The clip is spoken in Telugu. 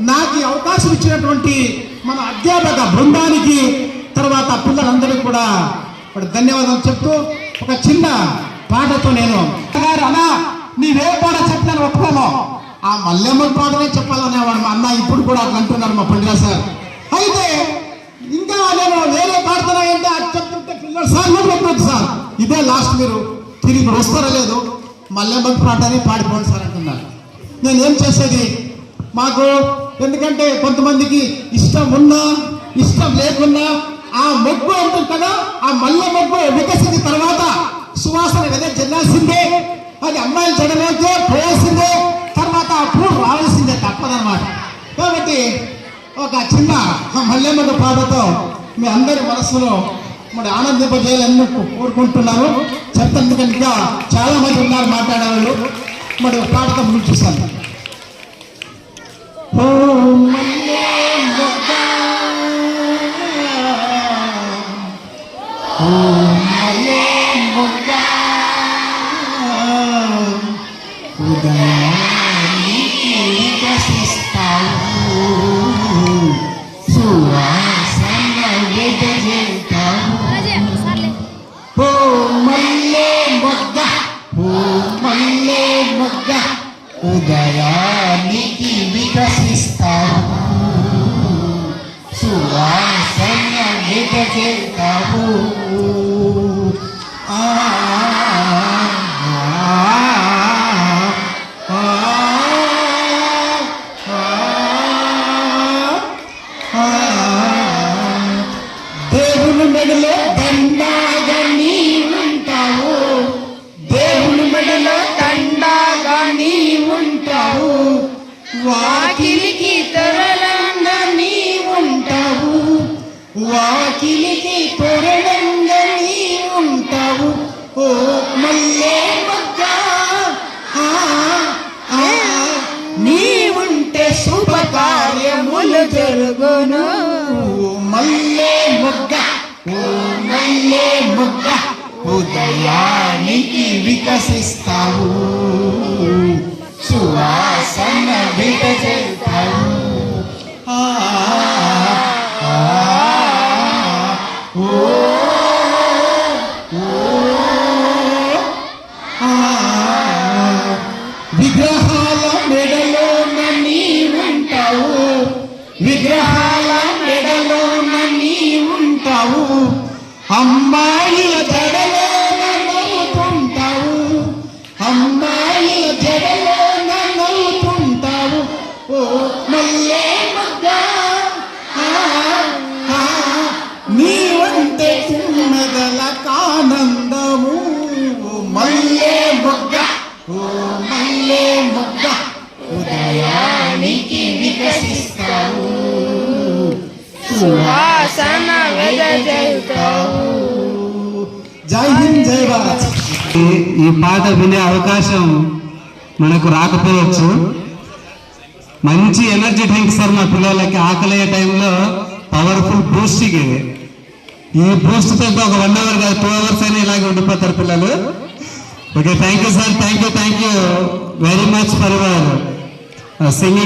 నాకు ఈ అవకాశం ఇచ్చినటువంటి మన అధ్యాపక బృందానికి, తర్వాత పిల్లలందరికీ కూడా ధన్యవాదాలు చెప్తూ ఒక చిన్న పాటతో నేను అన్నా నీవే పాట చెప్పినాను ఒప్పుకోను, ఆ మల్లెమ్మ పాటనే చెప్పాలనేవాడు మా అన్న. ఇప్పుడు కూడా అట్లా అంటున్నారు మా పండుగ సార్. అయితే ఇంకా నేను వేరే పాడుతున్నా అంటే అది చెప్తుంటే పిల్లలు సార్ చెప్పండి సార్, ఇదే లాస్ట్, మీరు తిరిగి వస్తారో లేదు మల్లెమ్మ పాటనే పాడిపోండి సార్ అంటున్నారు. నేను ఏం చేసేది మాకు, ఎందుకంటే కొంతమందికి ఇష్టం ఉన్నా ఇష్టం లేకున్నా ఆ మొగ్గు ఉంటుంది కదా, ఆ మల్లె మొగ్గు వికసించిన తర్వాత సువాసన కదా చెల్లాల్సిందే, అది అమ్మాయిల చెడలోకే పోయాల్సిందే, తర్వాత ఆ పూలు రావాల్సిందే, తప్పదన్నమాట. కాబట్టి ఒక చిన్న మల్లెమ్మ పాటతో మీ అందరి మనసులో మరి ఆనందింపజేయాలని కోరుకుంటున్నాను. చెప్తాను, ఎందుకంటే ఇంకా చాలా మంది ఉన్నారు మాట్లాడేవాళ్ళు. మరి పాటతో ముందు చూస్తాను. ఓ మల్లె మొగ్గ, ఓ మల్లె మొగ్గ, ఉదయానికి వికసిస్తావు, సువాసన వెదజల్లుతావు. ఓ మల్లె మొగ్గ, ఓ మల్లె మొగ్గ, ఉదయానికి వికసిస్తావు, సువాసన వెదజల్లుతావు. దేవుని మెడలో దండాగా నీ ఉంటావు, దేవుని మెడలో దండాగా నీ ఉంటావు, వాకిలికి తొరలంగా నీ ఉంటావు, వాకిలికి తొరలంగా నీ ఉంటావు. ఓ మల్లె మొగ్గ, నీ ఉంటే శుభకార్యములు జరుగును. మల్లె మొగ్గ, ఓ మల్లె మొగ్గ, ఉదయానికి వికసిస్తావు, సువాసన వెదజల్లుతావు. విగ్రహాల మెడలోన నీ ఉంటావు, విగ్రహాల మెడలోన నీ ఉంటావు, అమ్మాయిల జడలోన నవ్వుతుంటావు, అమ్మాయిల జడలోన నవ్వుతుంటావు. ఓ మల్లె మొగ్గ, నీ వంటే చిన్నదల కానందము. ఓ మల్లె మొగ్గ, ఓ మల్లె మొగ్గ, ఉదయానికి వికసిస్తావు, సువాసన వెదజల్లుతావు. జై హింద్, జై భారత్. ఈ పాట వినే అవకాశం మనకు రాకపోవచ్చు. మంచి ఎనర్జీ డ్రింక్ సార్ మా పిల్లలకి ఆకలి అయ్యే టైంలో పవర్ఫుల్ బూస్టింగ్ ఇది. ఈ బూస్ట్ తో ఒక 1 hour కాదు 2 hours అయినా ఇలాగే ఉండిపోతారు పిల్లలు. Okay, thank you sir, thank you very much for your singing.